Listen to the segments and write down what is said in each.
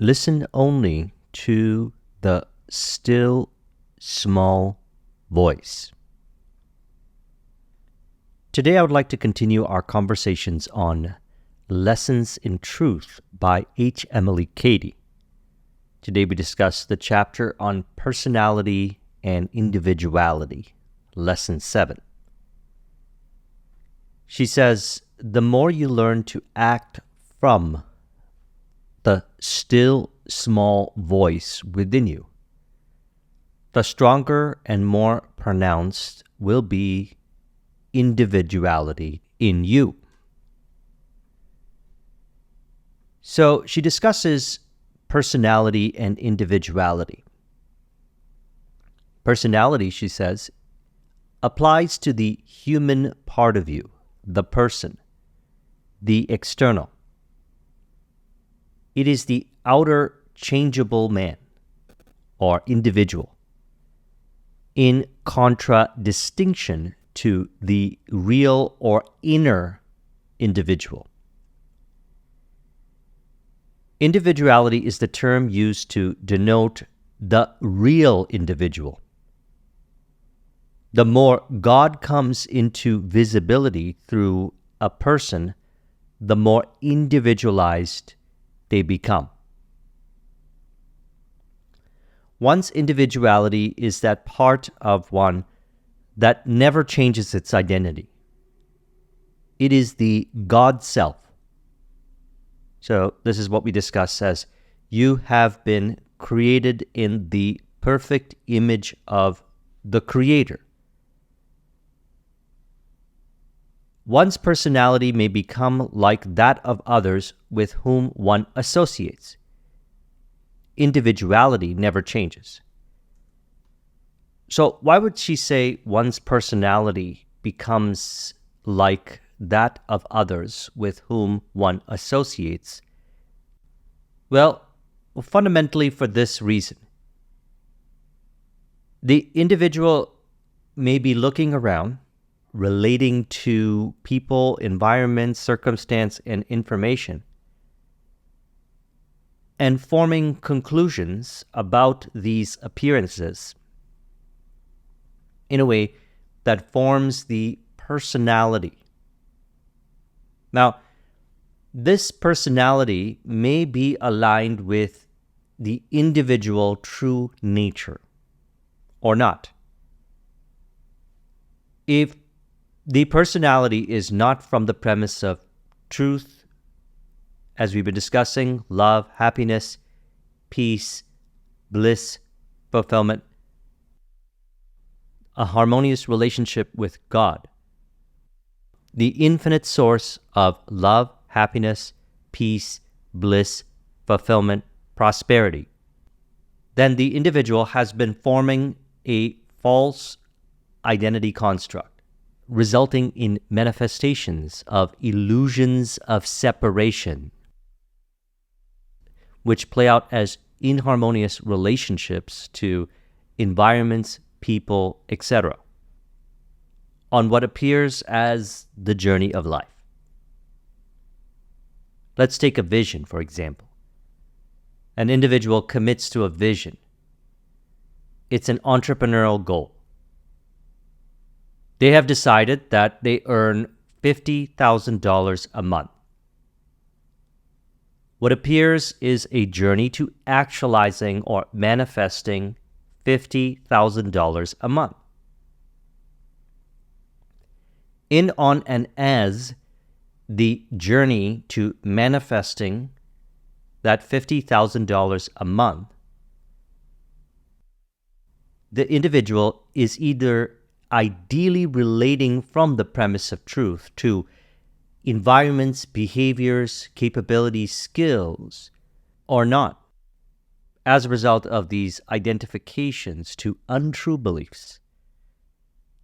Listen only to the still small voice. Today I would like to continue our conversations on Lessons in Truth by H. Emily Cady. Today we discuss the chapter on personality and individuality, Lesson 7. She says, the more you learn to act from the still small voice within you, the stronger and more pronounced will be individuality in you. So she discusses personality and individuality. Personality, she says, applies to the human part of you, the person, the external. It is the outer changeable man or individual, in contradistinction to the real or inner individual. Individuality is the term used to denote the real individual. The more God comes into visibility through a person, the more individualized they become. One's individuality is that part of one that never changes its identity. It is the God self. So this is what we discuss as you have been created in the perfect image of the Creator. One's personality may become like that of others with whom one associates. Individuality never changes. So why would she say one's personality becomes like that of others with whom one associates? Well, fundamentally for this reason. The individual may be looking around, relating to people, environment, circumstance, and information, and forming conclusions about these appearances in a way that forms the personality. Now, this personality may be aligned with the individual true nature or not. If the personality is not from the premise of truth, as we've been discussing, love, happiness, peace, bliss, fulfillment, a harmonious relationship with God, the infinite source of love, happiness, peace, bliss, fulfillment, prosperity, then the individual has been forming a false identity construct, resulting in manifestations of illusions of separation, which play out as inharmonious relationships to environments, people, etc., on what appears as the journey of life. Let's take a vision, for example. An individual commits to a vision. It's an entrepreneurial goal. They have decided that they earn $50,000 a month. What appears is a journey to actualizing or manifesting $50,000 a month. In, on, and as the journey to manifesting that $50,000 a month, the individual is either ideally relating from the premise of truth to environments, behaviors, capabilities, skills, or not, as a result of these identifications to untrue beliefs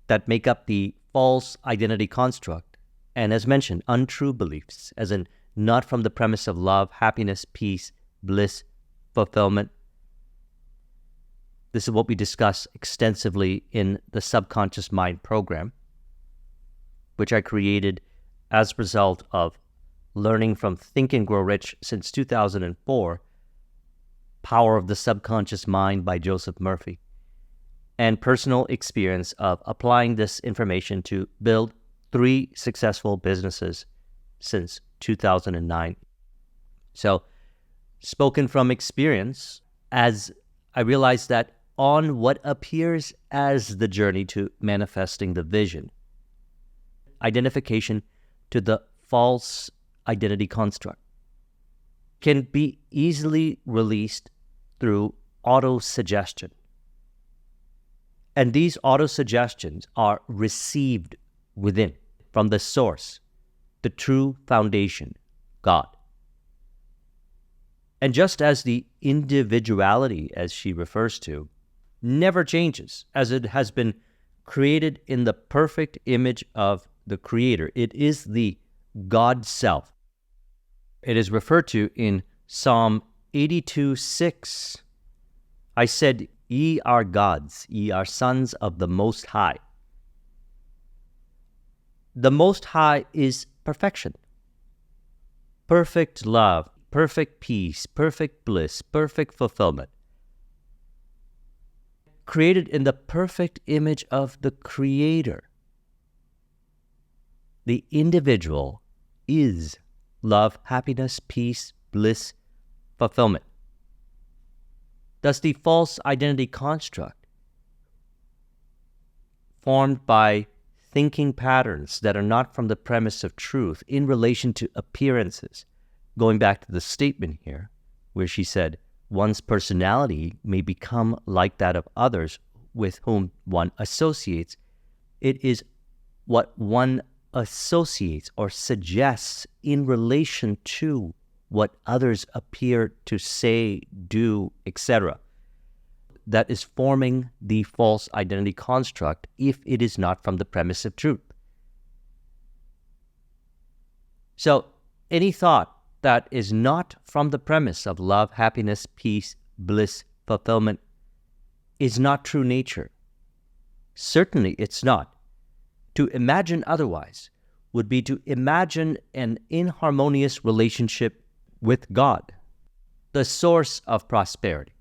that make up the false identity construct, and as mentioned, untrue beliefs, as in not from the premise of love, happiness, peace, bliss, fulfillment. This is what we discuss extensively in the Subconscious Mind program, which I created as a result of learning from Think and Grow Rich since 2004 Power of the Subconscious Mind by Joseph Murphy, and personal experience of applying this information to build 3 successful businesses since 2009. So, spoken from experience, as I realized that on what appears as the journey to manifesting the vision, identification to the false identity construct can be easily released through auto-suggestion. And these auto-suggestions are received within, from the source, the true foundation, God. And just as the individuality, as she refers to, never changes, as it has been created in the perfect image of the Creator, it is the God Self. It is referred to in Psalm 82:6. I said, "Ye are gods, ye are sons of the Most High." The Most High is perfection, perfect love, perfect peace, perfect bliss, perfect fulfillment. Created in the perfect image of the Creator. The individual is love, happiness, peace, bliss, fulfillment. Thus, the false identity construct, formed by thinking patterns that are not from the premise of truth in relation to appearances, going back to the statement here, where she said, one's personality may become like that of others with whom one associates. It is what one associates or suggests in relation to what others appear to say, do, etc., that is forming the false identity construct if it is not from the premise of truth. So, any thought that is not from the premise of love, happiness, peace, bliss, fulfillment is not true nature. Certainly it's not. To imagine otherwise would be to imagine an inharmonious relationship with God, the source of prosperity.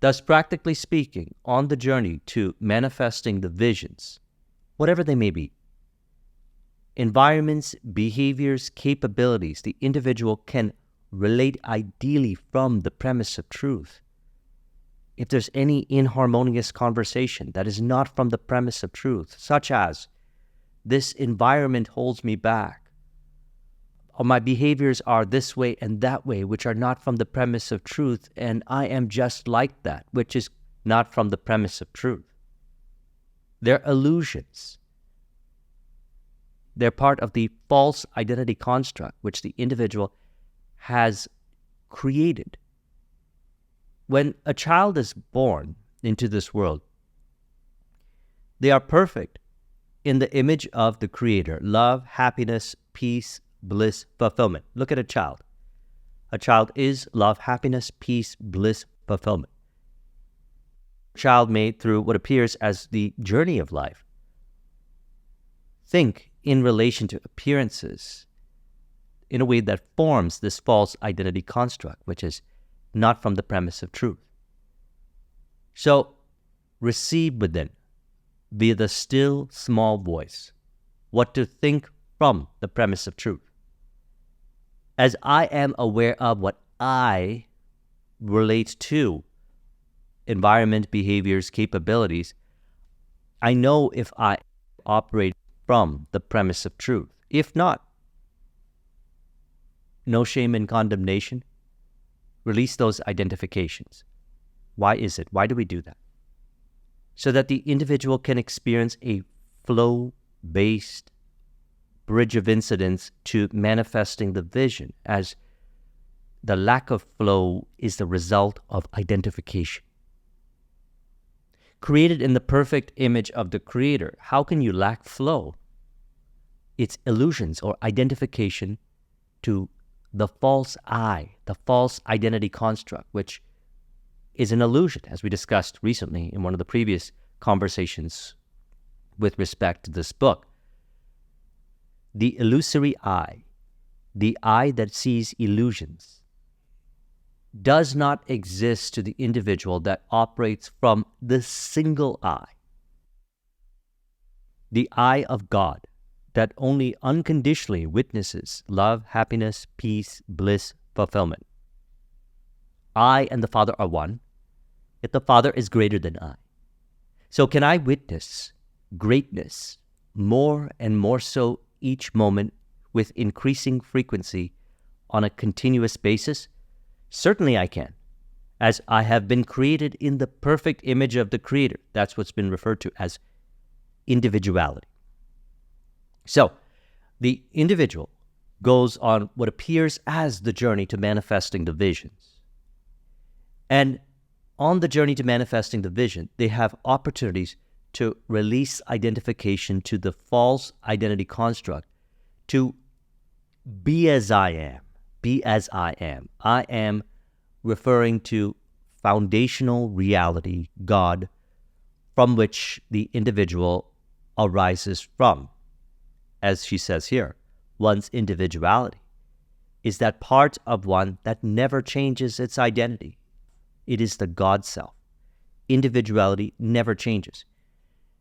Thus, practically speaking, on the journey to manifesting the visions, whatever they may be, environments, behaviors, capabilities, the individual can relate ideally from the premise of truth. If there's any inharmonious conversation that is not from the premise of truth, such as, this environment holds me back, or my behaviors are this way and that way, which are not from the premise of truth, and I am just like that, which is not from the premise of truth. They're illusions. They're part of the false identity construct which the individual has created. When a child is born into this world, they are perfect in the image of the Creator. Love, happiness, peace, bliss, fulfillment. Look at a child. A child is love, happiness, peace, bliss, fulfillment. A child made through what appears as the journey of life. Think in relation to appearances in a way that forms this false identity construct, which is not from the premise of truth. So, receive within, via the still small voice, what to think from the premise of truth. As I am aware of what I relate to, environment, behaviors, capabilities, I know if I operate from the premise of truth. If not, no shame and condemnation. Release those identifications. Why is it? Why do we do that? So that the individual can experience a flow-based bridge of incidents to manifesting the vision, as the lack of flow is the result of identification. Created in the perfect image of the Creator, how can you lack flow? It's illusions or identification to the false I, the false identity construct, which is an illusion, as we discussed recently in one of the previous conversations with respect to this book. The illusory I, the I that sees illusions, does not exist to the individual that operates from the single I, the I of God, that only unconditionally witnesses love, happiness, peace, bliss, fulfillment. I and the Father are one, yet the Father is greater than I. So can I witness greatness more and more so each moment with increasing frequency on a continuous basis? Certainly I can, as I have been created in the perfect image of the Creator. That's what's been referred to as individuality. So the individual goes on what appears as the journey to manifesting the visions. And on the journey to manifesting the vision, they have opportunities to release identification to the false identity construct, to be as I am, be as I am. I am referring to foundational reality, God, from which the individual arises from. As she says here, one's individuality is that part of one that never changes its identity. It is the God self. Individuality never changes.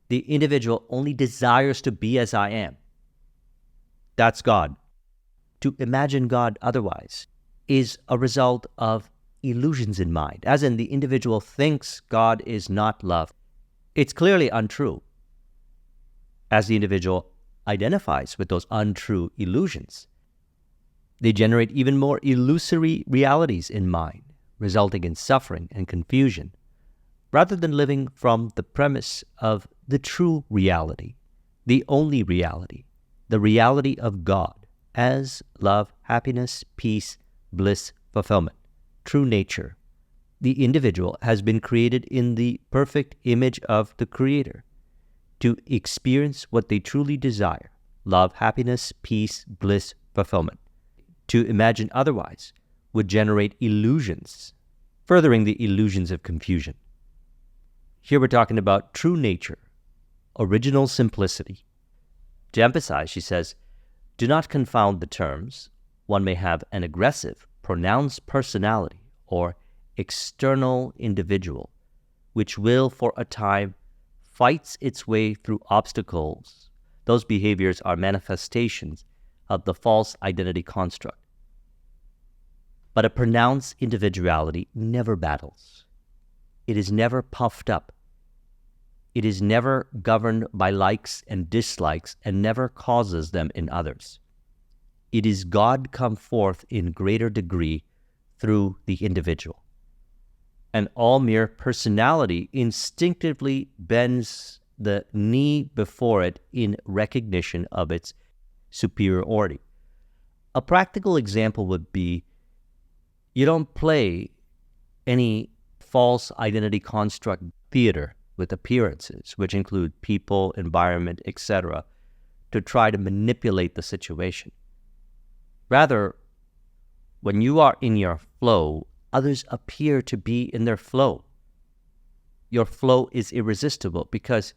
The individual only desires to be as I am. That's God. To imagine God otherwise is a result of illusions in mind, as in the individual thinks God is not love. It's clearly untrue, as the individual identifies with those untrue illusions. They generate even more illusory realities in mind, resulting in suffering and confusion, rather than living from the premise of the true reality, the only reality, the reality of God as love, happiness, peace, bliss, fulfillment, true nature. The individual has been created in the perfect image of the Creator to experience what they truly desire: love, happiness, peace, bliss, fulfillment. To imagine otherwise would generate illusions, furthering the illusions of confusion. Here we're talking about true nature, original simplicity. To emphasize, she says, do not confound the terms. One may have an aggressive, pronounced personality or external individual, which will for a time fights its way through obstacles. Those behaviors are manifestations of the false identity construct. But a pronounced individuality never battles. It is never puffed up. It is never governed by likes and dislikes and never causes them in others. It is God come forth in greater degree through the individual. And all mere personality instinctively bends the knee before it in recognition of its superiority. A practical example would be, you don't play any false identity construct theater with appearances, which include people, environment, etc., to try to manipulate the situation. Rather, when you are in your flow, others appear to be in their flow. Your flow is irresistible because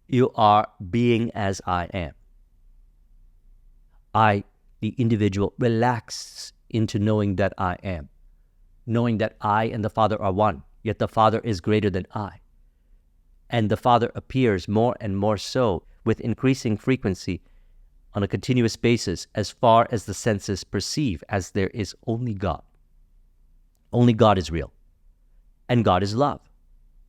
you are being as I am. I, the individual, relaxes into knowing that I am, knowing that I and the Father are one, yet the Father is greater than I. And the Father appears more and more so with increasing frequency on a continuous basis as far as the senses perceive, as there is only God. Only God is real. And God is love.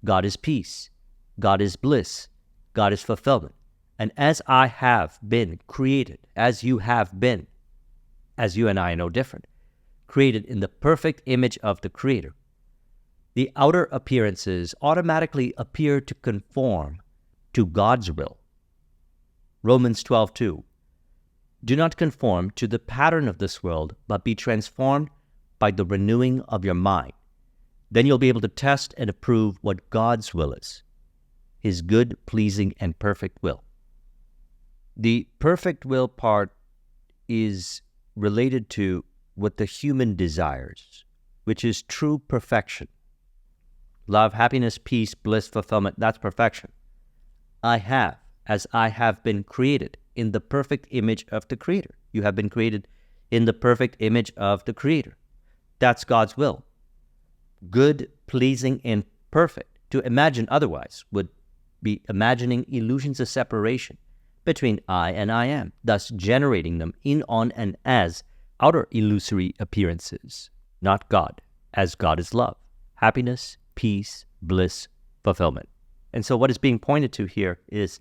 God is peace. God is bliss. God is fulfillment. And as I have been created, as you have been, as you and I are no different, created in the perfect image of the Creator, the outer appearances automatically appear to conform to God's will. Romans 12:2. Do not conform to the pattern of this world, but be transformed by the renewing of your mind. Then you'll be able to test and approve what God's will is, His good, pleasing, and perfect will. The perfect will part is related to what the human desires, which is true perfection. Love, happiness, peace, bliss, fulfillment, that's perfection. I have, as I have been created in the perfect image of the Creator. You have been created in the perfect image of the Creator. that's God's will. Good, pleasing, and perfect. To imagine otherwise would be imagining illusions of separation between I and I am, thus generating them in, on, and as outer illusory appearances, not God, as God is love, happiness, peace, bliss, fulfillment. And so what is being pointed to here is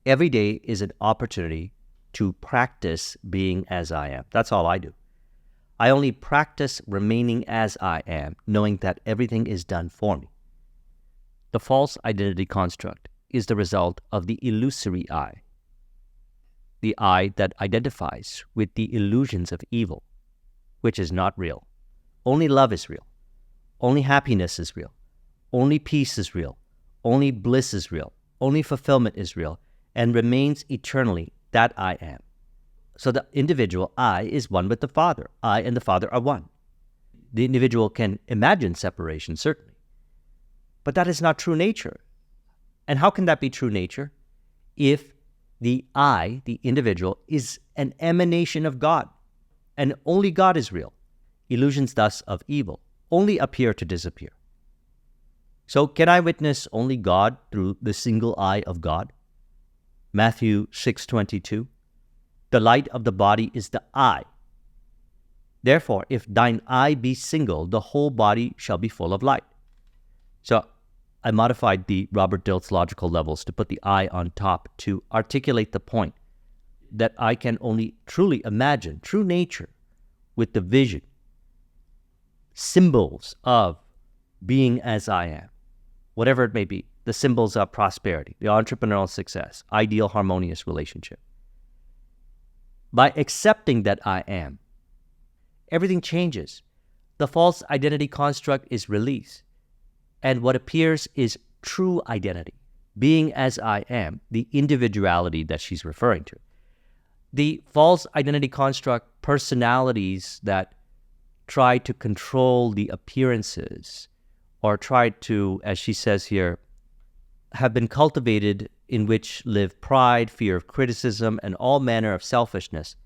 every day is an opportunity to practice being as I am. That's all I do. I only practice remaining as I am, knowing that everything is done for me. The false identity construct is the result of the illusory I, the I that identifies with the illusions of evil, which is not real. Only love is real. Only happiness is real. Only peace is real. Only bliss is real. Only fulfillment is real, and remains eternally that I am. So the individual I is one with the Father. I and the Father are one. The individual can imagine separation, certainly, but that is not true nature. And how can that be true nature if the I, the individual, is an emanation of God, and only God is real? Illusions thus of evil only appear to disappear. So can I witness only God through the single eye of God? Matthew 6:22. The light of the body is the eye. Therefore, if thine eye be single, the whole body shall be full of light. So I modified the Robert Dilts logical levels to put the I on top to articulate the point that I can only truly imagine true nature with the vision, symbols of being as I am, whatever it may be, the symbols of prosperity, the entrepreneurial success, ideal harmonious relationship. By accepting that I am, everything changes. The false identity construct is released, and what appears is true identity, being as I am, the individuality that she's referring to. The false identity construct personalities that try to control the appearances or try to, as she says here, have been cultivated in which live pride, fear of criticism, and all manner of selfishness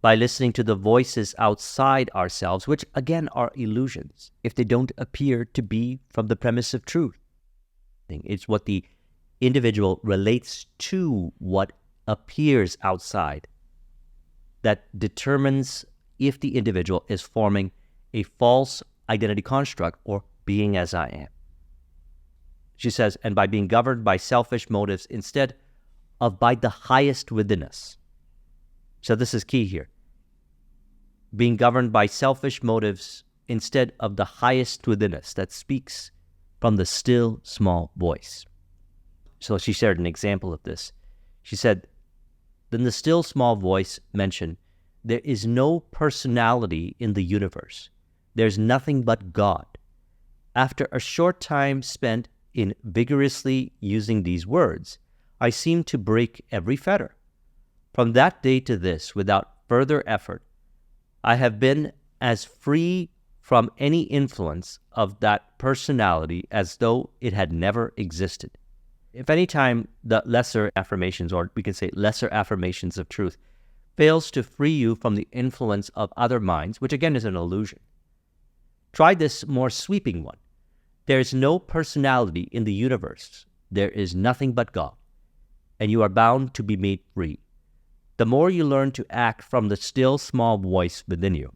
by listening to the voices outside ourselves, which again are illusions if they don't appear to be from the premise of truth. It's what the individual relates to what appears outside that determines if the individual is forming a false identity construct or being as I am. She says, and by being governed by selfish motives instead of by the highest within us. So this is key here. Being governed by selfish motives instead of the highest within us that speaks from the still small voice. So she shared an example of this. She said, then the still small voice mentioned, there is no personality in the universe. There's nothing but God. After a short time spent in vigorously using these words, I seemed to break every fetter. From that day to this, without further effort, I have been as free from any influence of that personality as though it had never existed. If any time the lesser affirmations, or we can say lesser affirmations of truth, fails to free you from the influence of other minds, which again is an illusion, try this more sweeping one. There is no personality in the universe. There is nothing but God, and you are bound to be made free. The more you learn to act from the still small voice within you,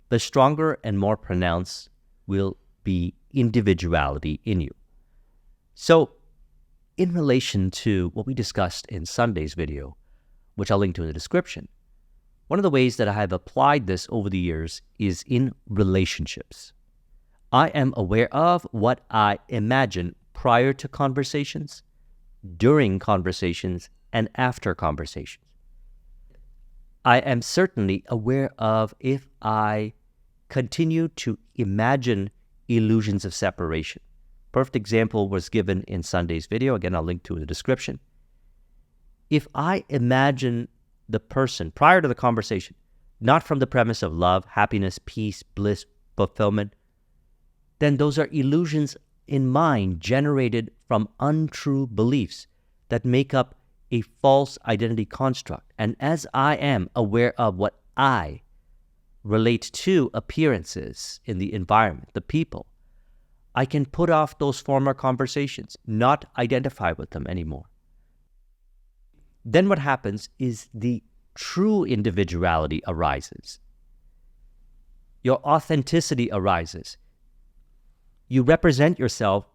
the stronger and more pronounced will be individuality in you. So, in relation to what we discussed in Sunday's video, which I'll link to in the description, one of the ways that I have applied this over the years is in relationships. I am aware of what I imagine prior to conversations, during conversations, and after conversations. I am certainly aware of if I continue to imagine illusions of separation. Perfect example was given in Sunday's video. Again, I'll link to it in the description. If I imagine the person prior to the conversation, not from the premise of love, happiness, peace, bliss, fulfillment, then those are illusions in mind generated from untrue beliefs that make up a false identity construct. And as I am aware of what I, relate to appearances in the environment, the people, I can put off those former conversations, not identify with them anymore. Then what happens is the true individuality arises. Your authenticity arises. You represent yourself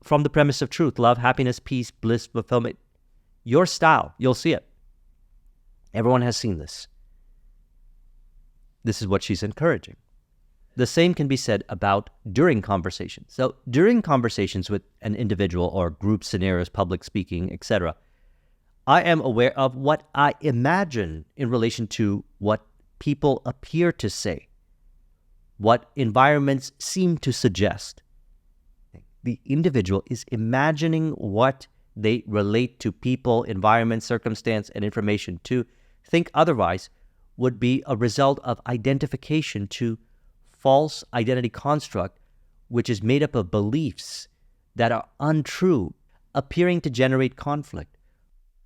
from the premise of truth, love, happiness, peace, bliss, fulfillment. Your style, you'll see it. Everyone has seen this. This is what she's encouraging. The same can be said about during conversations. So during conversations with an individual or group scenarios, public speaking, etc., I am aware of what I imagine in relation to what people appear to say, what environments seem to suggest. The individual is imagining what they relate to people, environment, circumstance, and information. To think otherwise would be a result of identification to false identity construct, which is made up of beliefs that are untrue, appearing to generate conflict.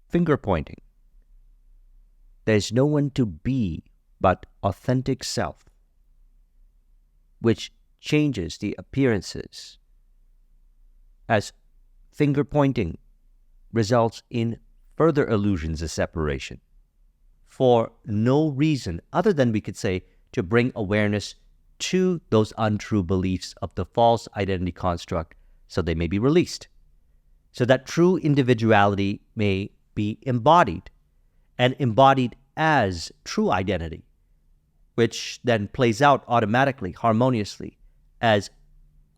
Finger pointing. There's no one to be but authentic self, which changes the appearances, as finger pointing results in further illusions of separation for no reason other than, we could say, to bring awareness to those untrue beliefs of the false identity construct so they may be released, so that true individuality may be embodied, and embodied as true identity, which then plays out automatically, harmoniously, as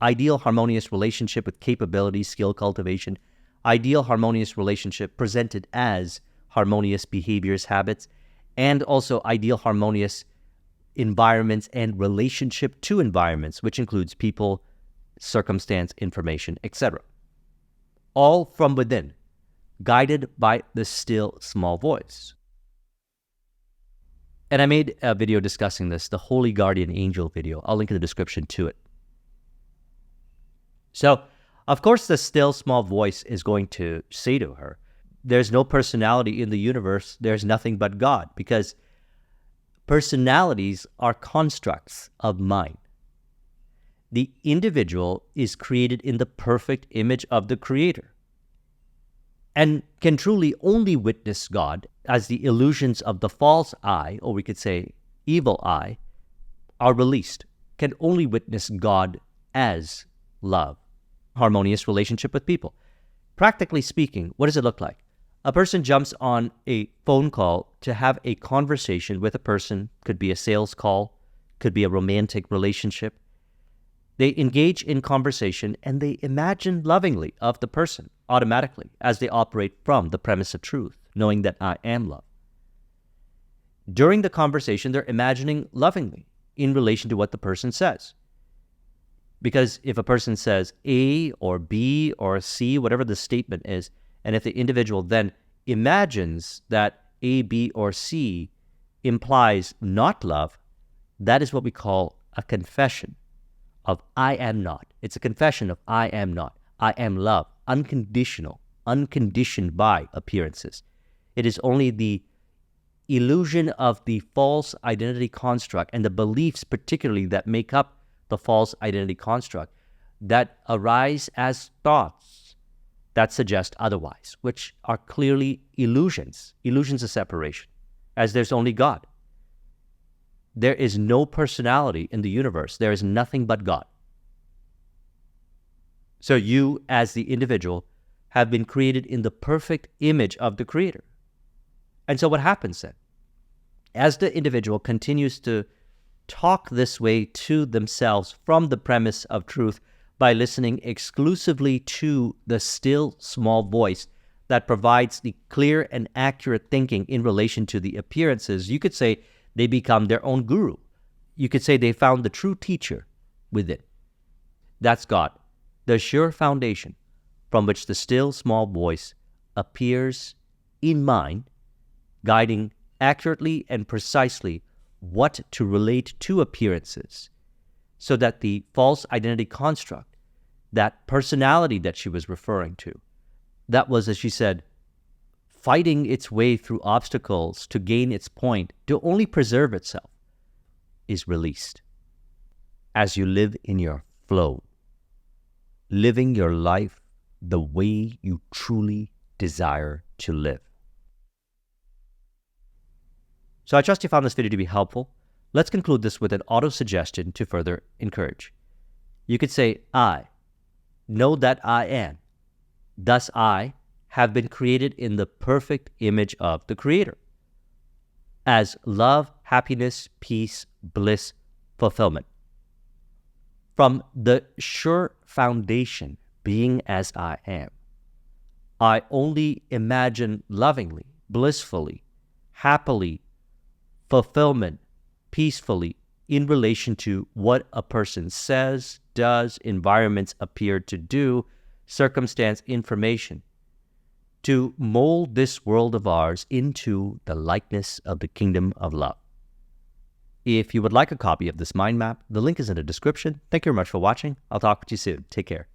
ideal harmonious relationship with capability, skill cultivation, ideal harmonious relationship presented as harmonious behaviors, habits, and also ideal harmonious environments and relationship to environments, which includes people, circumstance, information, etc. All from within, guided by the still small voice. And I made a video discussing this, the Holy Guardian Angel video. I'll link in the description to it. So, of course, the still small voice is going to say to her, there's no personality in the universe, there's nothing but God, because personalities are constructs of mind. The individual is created in the perfect image of the Creator and can truly only witness God as the illusions of the false I, or we could say evil I, are released, can only witness God as love, harmonious relationship with people. Practically speaking, what does it look like? A person jumps on a phone call to have a conversation with a person, could be a sales call, could be a romantic relationship. They engage in conversation and they imagine lovingly of the person automatically as they operate from the premise of truth, knowing that I am love. During the conversation, they're imagining lovingly in relation to what the person says. Because if a person says A or B or C, whatever the statement is, and if the individual then imagines that A, B, or C implies not love, that is what we call a confession of I am not. It's a confession of I am not. I am love, unconditional, unconditioned by appearances. It is only the illusion of the false identity construct and the beliefs particularly that make up the false identity construct that arise as thoughts that suggest otherwise, which are clearly illusions of separation, as there's only God. There is no personality in the universe. There is nothing but God. So you, as the individual, have been created in the perfect image of the Creator. And so what happens then? As the individual continues to talk this way to themselves from the premise of truth by listening exclusively to the still small voice that provides the clear and accurate thinking in relation to the appearances, you could say they become their own guru. You could say they found the true teacher within. That's God, the sure foundation from which the still small voice appears in mind, guiding accurately and precisely what to relate to appearances, so that the false identity construct, that personality that she was referring to, that was, as she said, fighting its way through obstacles to gain its point, to only preserve itself. is released as you live in your flow, living your life the way you truly desire to live. So I trust you found this video to be helpful. Let's conclude this with an auto-suggestion to further encourage. You could say, I know that I am. Thus I have been created in the perfect image of the Creator, as love, happiness, peace, bliss, fulfillment. From the sure foundation, being as I am, I only imagine lovingly, blissfully, happily, fulfillment, peacefully, in relation to what a person says, does, environments appear to do, circumstance, information, to mold this world of ours into the likeness of the kingdom of love. If you would like a copy of this mind map, the link is in the description. Thank you very much for watching. I'll talk to you soon. Take care.